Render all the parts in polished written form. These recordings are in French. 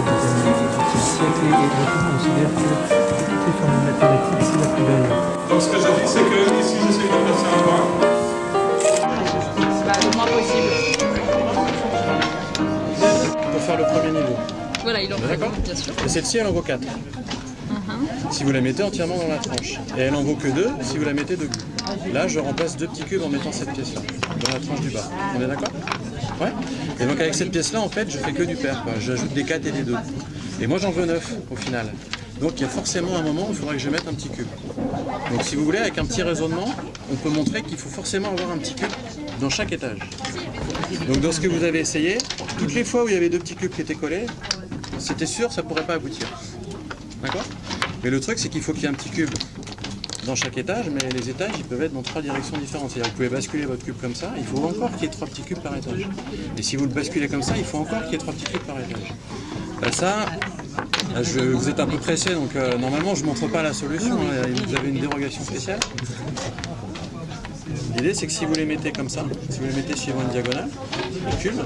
date du XXe siècle et notamment on considère que toutes les formules mathématiques, c'est la plus belle. Donc ce que je dis, c'est que ici j'essaie de passer un point. Le moins possible. Pour faire le premier niveau. Voilà, il en faut, D'accord. bien sûr. Et celle-ci, elle en vaut 4. Si vous la mettez entièrement dans la tranche. Et elle en vaut que 2 si vous la mettez debout. Là, je remplace 2 petits cubes en mettant cette pièce-là, dans la tranche du bas. On est d'accord? Ouais. Et donc avec cette pièce-là, en fait, je fais que du pair, quoi. J'ajoute des 4 et des 2. Et moi, j'en veux 9 au final. Donc il y a forcément un moment où il faudra que je mette un petit cube. Donc si vous voulez, avec un petit raisonnement, on peut montrer qu'il faut forcément avoir un petit cube dans chaque étage. Donc dans ce que vous avez essayé, toutes les fois où il y avait 2 petits cubes qui étaient collés, c'était sûr, ça ne pourrait pas aboutir. D'accord? Mais le truc, c'est qu'il faut qu'il y ait un petit cube dans chaque étage, mais les étages, ils peuvent être dans 3 directions différentes. C'est-à-dire que vous pouvez basculer votre cube comme ça, il faut encore qu'il y ait 3 petits cubes par étage. Et si vous le basculez comme ça, il faut encore qu'il y ait 3 petits cubes par étage. Ça, vous êtes un peu pressé, donc normalement, je ne montre pas la solution. Vous avez une dérogation spéciale. L'idée, c'est que si vous les mettez comme ça, si vous les mettez suivant une diagonale, le cube,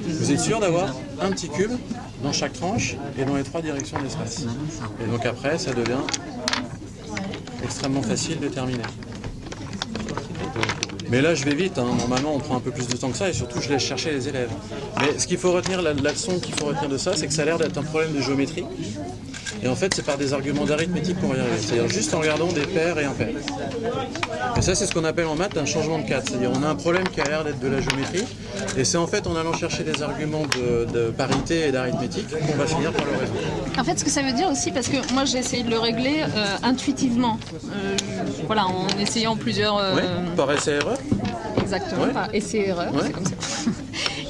vous êtes sûr d'avoir un petit cube dans chaque tranche et dans les 3 directions de l'espace. Et donc après, ça devient extrêmement facile de terminer. Mais là, je vais vite, hein. Normalement, on prend un peu plus de temps que ça et surtout, je laisse chercher les élèves. Mais ce qu'il faut retenir, la leçon qu'il faut retenir de ça, c'est que ça a l'air d'être un problème de géométrie. Et en fait, c'est par des arguments d'arithmétique qu'on va y arriver. C'est-à-dire juste en regardant des paires et impairs. Et ça, c'est ce qu'on appelle en maths un changement de cadre. C'est-à-dire on a un problème qui a l'air d'être de la géométrie. Et c'est en fait en allant chercher des arguments de parité et d'arithmétique qu'on va finir par le résoudre. En fait, ce que ça veut dire aussi, parce que moi j'ai essayé de le régler intuitivement. Voilà, en essayant plusieurs. Oui, par essai-erreur. Exactement, Ouais. par essai-erreur, Ouais. c'est comme ça.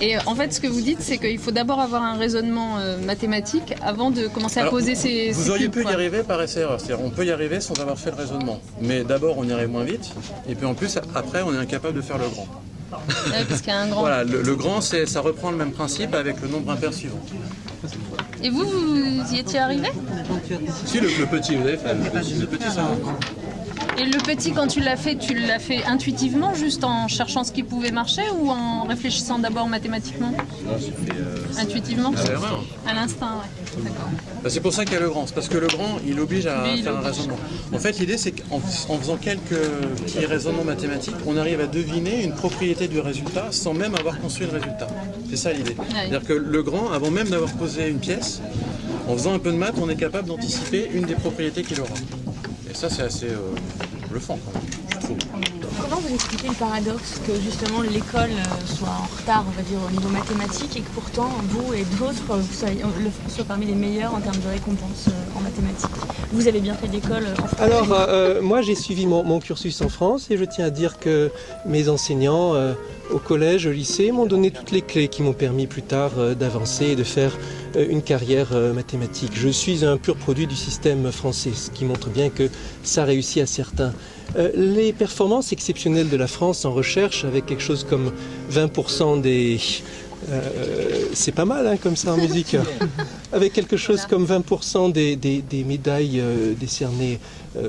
Et en fait, ce que vous dites, c'est qu'il faut d'abord avoir un raisonnement mathématique avant de commencer à poser ses Vous auriez pu cubes, y quoi. arriver par essai-erreur. C'est-à-dire on peut y arriver sans avoir fait le raisonnement. Mais d'abord, on y arrive moins vite. Et puis en plus, après, on est incapable de faire le grand. Ouais, parce qu'il y a un grand. Voilà, le grand, ça reprend le même principe avec le nombre impair suivant. Et vous y étiez arrivé? Si, le petit, vous avez fait. Le petit, ça va. Et le petit, quand tu l'as fait intuitivement, juste en cherchant ce qui pouvait marcher ou en réfléchissant d'abord mathématiquement? Non, j'ai fait Intuitivement? à l'erreur. À l'instinct, ouais. D'accord. Bah, c'est pour ça qu'il y a le grand. C'est parce que le grand, il oblige à Oui, il faire un oblige. raisonnement. En fait, l'idée, c'est qu'en faisant quelques petits raisonnements mathématiques, on arrive à deviner une propriété du résultat sans même avoir construit le résultat. C'est ça l'idée. C'est-à-dire que le grand, avant même d'avoir posé une pièce, en faisant un peu de maths, on est capable d'anticiper une des propriétés qu'il aura. Et ça, c'est assez bluffant, quand même, je trouve. Comment vous expliquez le paradoxe que justement l'école soit en retard, on va dire, au niveau mathématique et que pourtant vous et d'autres soient parmi les meilleurs en termes de récompenses en mathématiques? Vous avez bien fait de l'école en France? Alors, moi j'ai suivi mon cursus en France et je tiens à dire que mes enseignants au collège, au lycée m'ont donné toutes les clés qui m'ont permis plus tard d'avancer et de faire une carrière mathématique. Je suis un pur produit du système français, ce qui montre bien que ça réussit à certains. Les performances exceptionnelles de la France en recherche, avec quelque chose comme 20% des... c'est pas mal hein, comme ça en musique. Avec quelque chose comme 20% des médailles décernées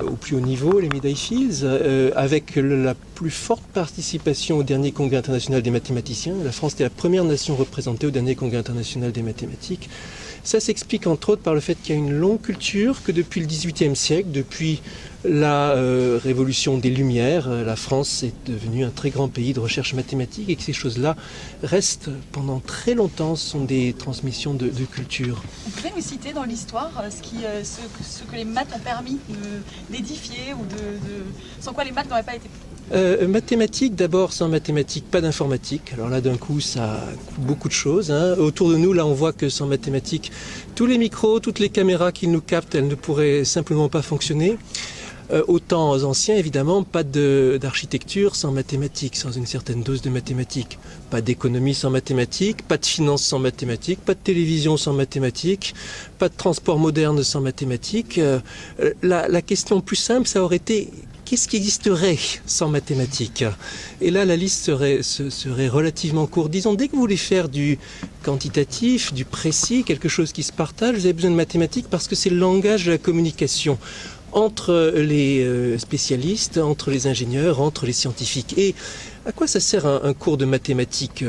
au plus haut niveau, les médailles Fields, avec la plus forte participation au dernier congrès international des mathématiciens. La France était la première nation représentée au dernier congrès international des mathématiques. Ça s'explique entre autres par le fait qu'il y a une longue culture, que depuis le XVIIIe siècle, depuis la révolution des Lumières, la France est devenue un très grand pays de recherche mathématique et que ces choses-là restent pendant très longtemps, ce sont des transmissions de culture. Vous pouvez nous citer dans l'histoire ce que les maths ont permis d'édifier ou sans quoi les maths n'auraient pas été... Mathématiques, d'abord, sans mathématiques, pas d'informatique. Alors là, d'un coup, ça coupe beaucoup de choses. Hein. Autour de nous, là, on voit que sans mathématiques, tous les micros, toutes les caméras qui nous captent, elles ne pourraient simplement pas fonctionner. Aux temps anciens, évidemment, pas d'architecture sans mathématiques, sans une certaine dose de mathématiques. Pas d'économie sans mathématiques, pas de finance sans mathématiques, pas de télévision sans mathématiques, pas de transport moderne sans mathématiques. La question plus simple, ça aurait été... Qu'est-ce qui existerait sans mathématiques? Et là, la liste serait relativement courte. Disons, dès que vous voulez faire du quantitatif, du précis, quelque chose qui se partage, vous avez besoin de mathématiques parce que c'est le langage de la communication entre les spécialistes, entre les ingénieurs, entre les scientifiques. Et à quoi ça sert un cours de mathématiques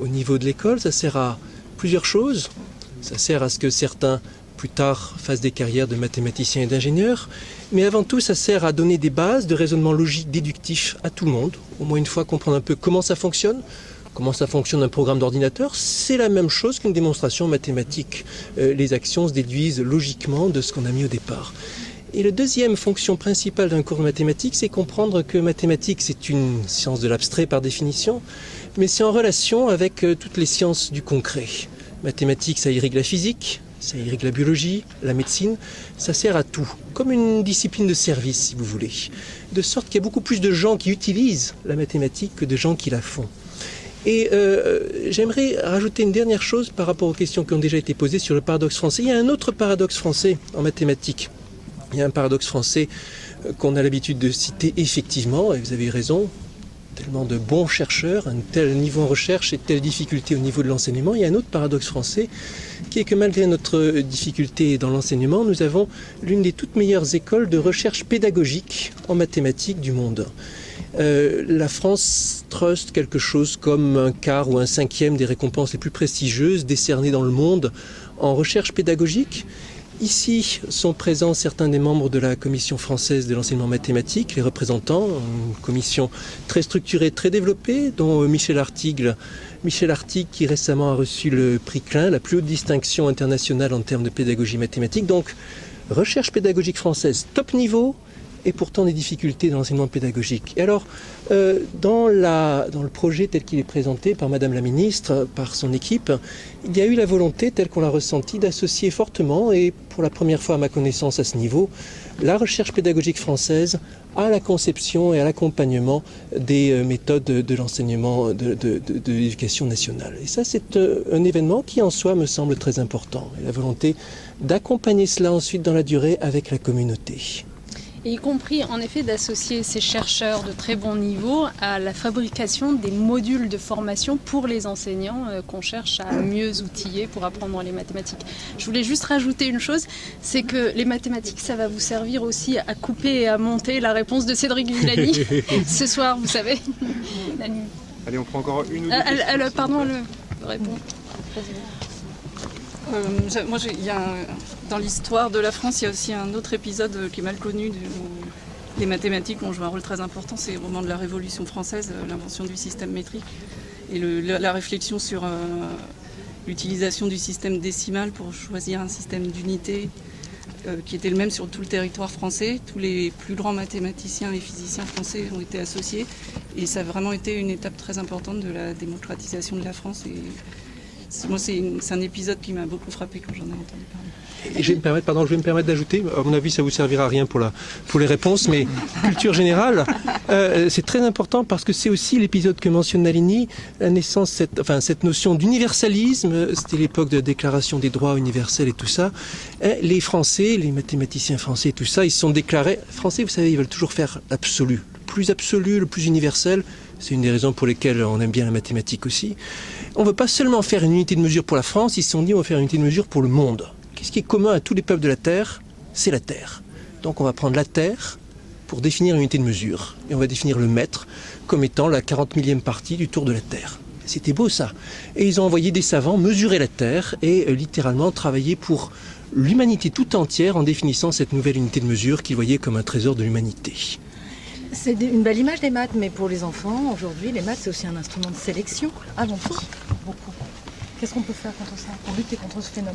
au niveau de l'école? Ça sert à plusieurs choses. Ça sert à ce que certains, plus tard, fassent des carrières de mathématiciens et d'ingénieurs. Mais avant tout, ça sert à donner des bases de raisonnement logique déductif à tout le monde. Au moins une fois, comprendre un peu comment ça fonctionne un programme d'ordinateur. C'est la même chose qu'une démonstration mathématique. Les actions se déduisent logiquement de ce qu'on a mis au départ. Et la deuxième fonction principale d'un cours de mathématiques, c'est comprendre que mathématiques, c'est une science de l'abstrait par définition, mais c'est en relation avec toutes les sciences du concret. Mathématiques, ça irrigue la physique, ça irrigue la biologie, la médecine, ça sert à tout, comme une discipline de service si vous voulez. De sorte qu'il y a beaucoup plus de gens qui utilisent la mathématique que de gens qui la font. Et j'aimerais rajouter une dernière chose par rapport aux questions qui ont déjà été posées sur le paradoxe français. Il y a un autre paradoxe français en mathématiques. Il y a un paradoxe français qu'on a l'habitude de citer effectivement, et vous avez raison, tellement de bons chercheurs, un tel niveau en recherche et telle difficulté au niveau de l'enseignement. Il y a un autre paradoxe français qui est que malgré notre difficulté dans l'enseignement, nous avons l'une des toutes meilleures écoles de recherche pédagogique en mathématiques du monde. La France truste quelque chose comme un quart ou un cinquième des récompenses les plus prestigieuses décernées dans le monde en recherche pédagogique. Ici sont présents certains des membres de la Commission française de l'enseignement mathématique, les représentants, une commission très structurée, très développée, dont Michel Artigue qui récemment a reçu le prix Klein, la plus haute distinction internationale en termes de pédagogie mathématique. Donc, recherche pédagogique française top niveau, et pourtant des difficultés dans l'enseignement pédagogique. Et alors, dans le projet tel qu'il est présenté par Madame la Ministre, par son équipe, il y a eu la volonté, telle qu'on l'a ressentie, d'associer fortement, et pour la première fois à ma connaissance à ce niveau, la recherche pédagogique française à la conception et à l'accompagnement des méthodes de l'enseignement de l'éducation nationale. Et ça, c'est un événement qui en soi me semble très important. Et la volonté d'accompagner cela ensuite dans la durée avec la communauté. Et y compris en effet d'associer ces chercheurs de très bon niveau à la fabrication des modules de formation pour les enseignants qu'on cherche à mieux outiller pour apprendre les mathématiques. Je voulais juste rajouter une chose, c'est que les mathématiques, ça va vous servir aussi à couper et à monter la réponse de Cédric Villani ce soir, vous savez. Allez, on prend encore une ou deux Pardon, répond. Dans l'histoire de la France, il y a aussi un autre épisode qui est mal connu où les mathématiques ont joué un rôle très important. C'est au moment de la Révolution française, l'invention du système métrique et la réflexion sur l'utilisation du système décimal pour choisir un système d'unité qui était le même sur tout le territoire français. Tous les plus grands mathématiciens et physiciens français ont été associés et ça a vraiment été une étape très importante de la démocratisation de la France. Et moi, c'est un épisode qui m'a beaucoup frappé quand j'en ai entendu parler. Et je vais me permettre d'ajouter, à mon avis ça vous servira à rien pour les réponses, mais culture générale, c'est très important parce que c'est aussi l'épisode que mentionne Nalini, la naissance, cette notion d'universalisme, c'était l'époque de la déclaration des droits universels et tout ça. Les Français, les mathématiciens français et tout ça, ils se sont déclarés, Français vous savez, ils veulent toujours faire l'absolu, le plus absolu, le plus universel. C'est une des raisons pour lesquelles on aime bien la mathématique aussi. On ne veut pas seulement faire une unité de mesure pour la France, ils se sont dit on va faire une unité de mesure pour le monde. Qu'est-ce qui est commun à tous les peuples de la Terre? C'est la Terre. Donc on va prendre la Terre pour définir une unité de mesure. Et on va définir le mètre comme étant la 40 millième partie du tour de la Terre. C'était beau ça. Et ils ont envoyé des savants mesurer la Terre et littéralement travailler pour l'humanité tout entière en définissant cette nouvelle unité de mesure qu'ils voyaient comme un trésor de l'humanité. C'est une belle image des maths, mais pour les enfants, aujourd'hui, les maths, c'est aussi un instrument de sélection, avant tout. Beaucoup. Qu'est-ce qu'on peut faire contre ça, pour lutter contre ce phénomène ?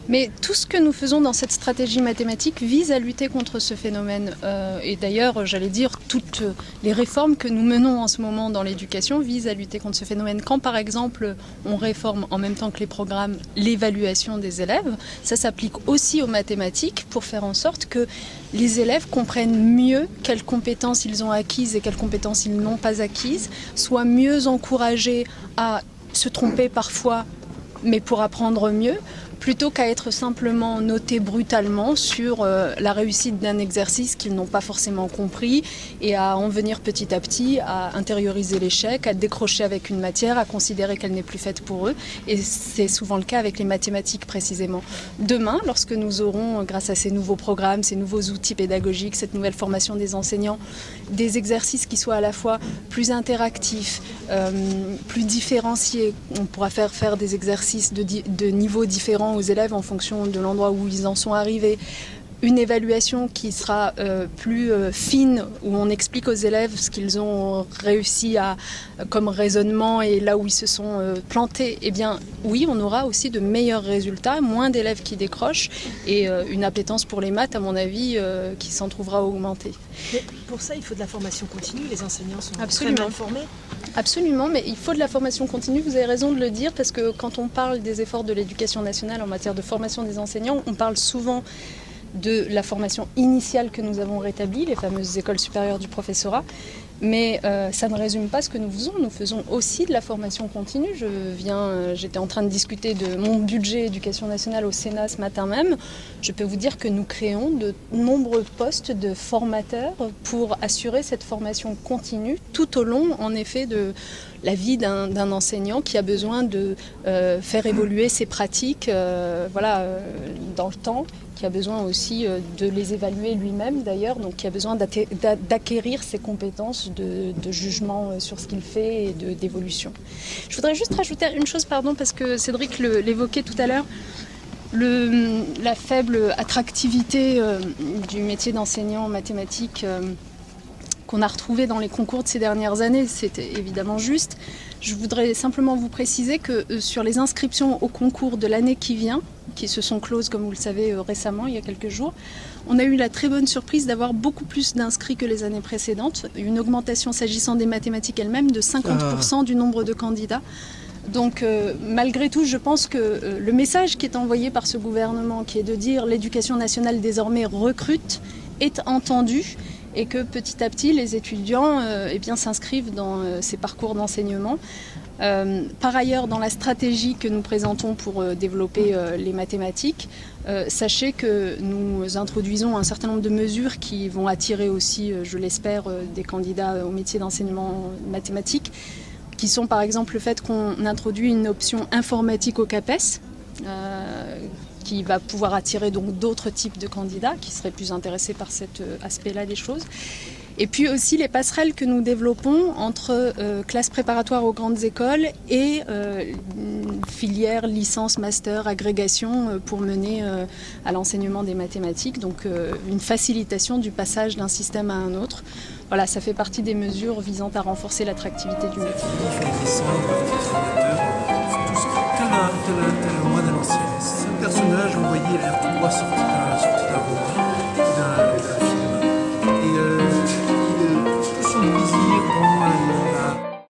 Mais tout ce que nous faisons dans cette stratégie mathématique vise à lutter contre ce phénomène. Et d'ailleurs, j'allais dire, toutes les réformes que nous menons en ce moment dans l'éducation visent à lutter contre ce phénomène. Quand, par exemple, on réforme en même temps que les programmes l'évaluation des élèves, ça s'applique aussi aux mathématiques pour faire en sorte que les élèves comprennent mieux quelles compétences ils ont acquises et quelles compétences ils n'ont pas acquises, soient mieux encouragés à se tromper parfois, mais pour apprendre mieux, plutôt qu'à être simplement notés brutalement sur la réussite d'un exercice qu'ils n'ont pas forcément compris et à en venir petit à petit à intérioriser l'échec, à décrocher avec une matière, à considérer qu'elle n'est plus faite pour eux. Et c'est souvent le cas avec les mathématiques précisément. Demain, lorsque nous aurons, grâce à ces nouveaux programmes, ces nouveaux outils pédagogiques, cette nouvelle formation des enseignants, des exercices qui soient à la fois plus interactifs, plus différenciés. On pourra faire des exercices de niveaux différents aux élèves en fonction de l'endroit où ils en sont arrivés. Une évaluation qui sera plus fine, où on explique aux élèves ce qu'ils ont réussi comme raisonnement et là où ils se sont plantés. Eh bien, oui, on aura aussi de meilleurs résultats, moins d'élèves qui décrochent et une appétence pour les maths, à mon avis, qui s'en trouvera augmentée. Mais pour ça, il faut de la formation continue. Les enseignants sont Absolument. très mal formés. Absolument, mais il faut de la formation continue, vous avez raison de le dire, parce que quand on parle des efforts de l'éducation nationale en matière de formation des enseignants, on parle souvent de la formation initiale que nous avons rétablie, les fameuses écoles supérieures du professorat. Mais ça ne résume pas ce que nous faisons. Nous faisons aussi de la formation continue. J'étais en train de discuter de mon budget éducation nationale au Sénat ce matin même. Je peux vous dire que nous créons de nombreux postes de formateurs pour assurer cette formation continue tout au long, en effet, de la vie d'un enseignant qui a besoin de faire évoluer ses pratiques dans le temps, qui a besoin aussi de les évaluer lui-même d'ailleurs, donc qui a besoin d'acquérir ses compétences de jugement sur ce qu'il fait et d'évolution. Je voudrais juste rajouter une chose, parce que Cédric l'évoquait tout à l'heure, la faible attractivité du métier d'enseignant en mathématiques qu'on a retrouvé dans les concours de ces dernières années, c'était évidemment juste. Je voudrais simplement vous préciser que sur les inscriptions au concours de l'année qui vient, qui se sont closes, comme vous le savez, récemment, il y a quelques jours, on a eu la très bonne surprise d'avoir beaucoup plus d'inscrits que les années précédentes, une augmentation s'agissant des mathématiques elles-mêmes de 50% du nombre de candidats. Donc malgré tout, je pense que le message qui est envoyé par ce gouvernement, qui est de dire l'éducation nationale désormais recrute, est entendu et que petit à petit les étudiants s'inscrivent dans ces parcours d'enseignement. Par ailleurs, dans la stratégie que nous présentons pour développer les mathématiques, sachez que nous introduisons un certain nombre de mesures qui vont attirer aussi, je l'espère, des candidats au métier d'enseignement mathématique, qui sont par exemple le fait qu'on introduit une option informatique au CAPES, qui va pouvoir attirer donc d'autres types de candidats qui seraient plus intéressés par cet aspect-là des choses. Et puis aussi les passerelles que nous développons entre classes préparatoires aux grandes écoles et filières, licence, master, agrégation pour mener à l'enseignement des mathématiques. Donc une facilitation du passage d'un système à un autre. Voilà, ça fait partie des mesures visant à renforcer l'attractivité du métier. Tel un moine à l'ancienne. C'est un personnage, vous voyez, il a l'air tout droit sorti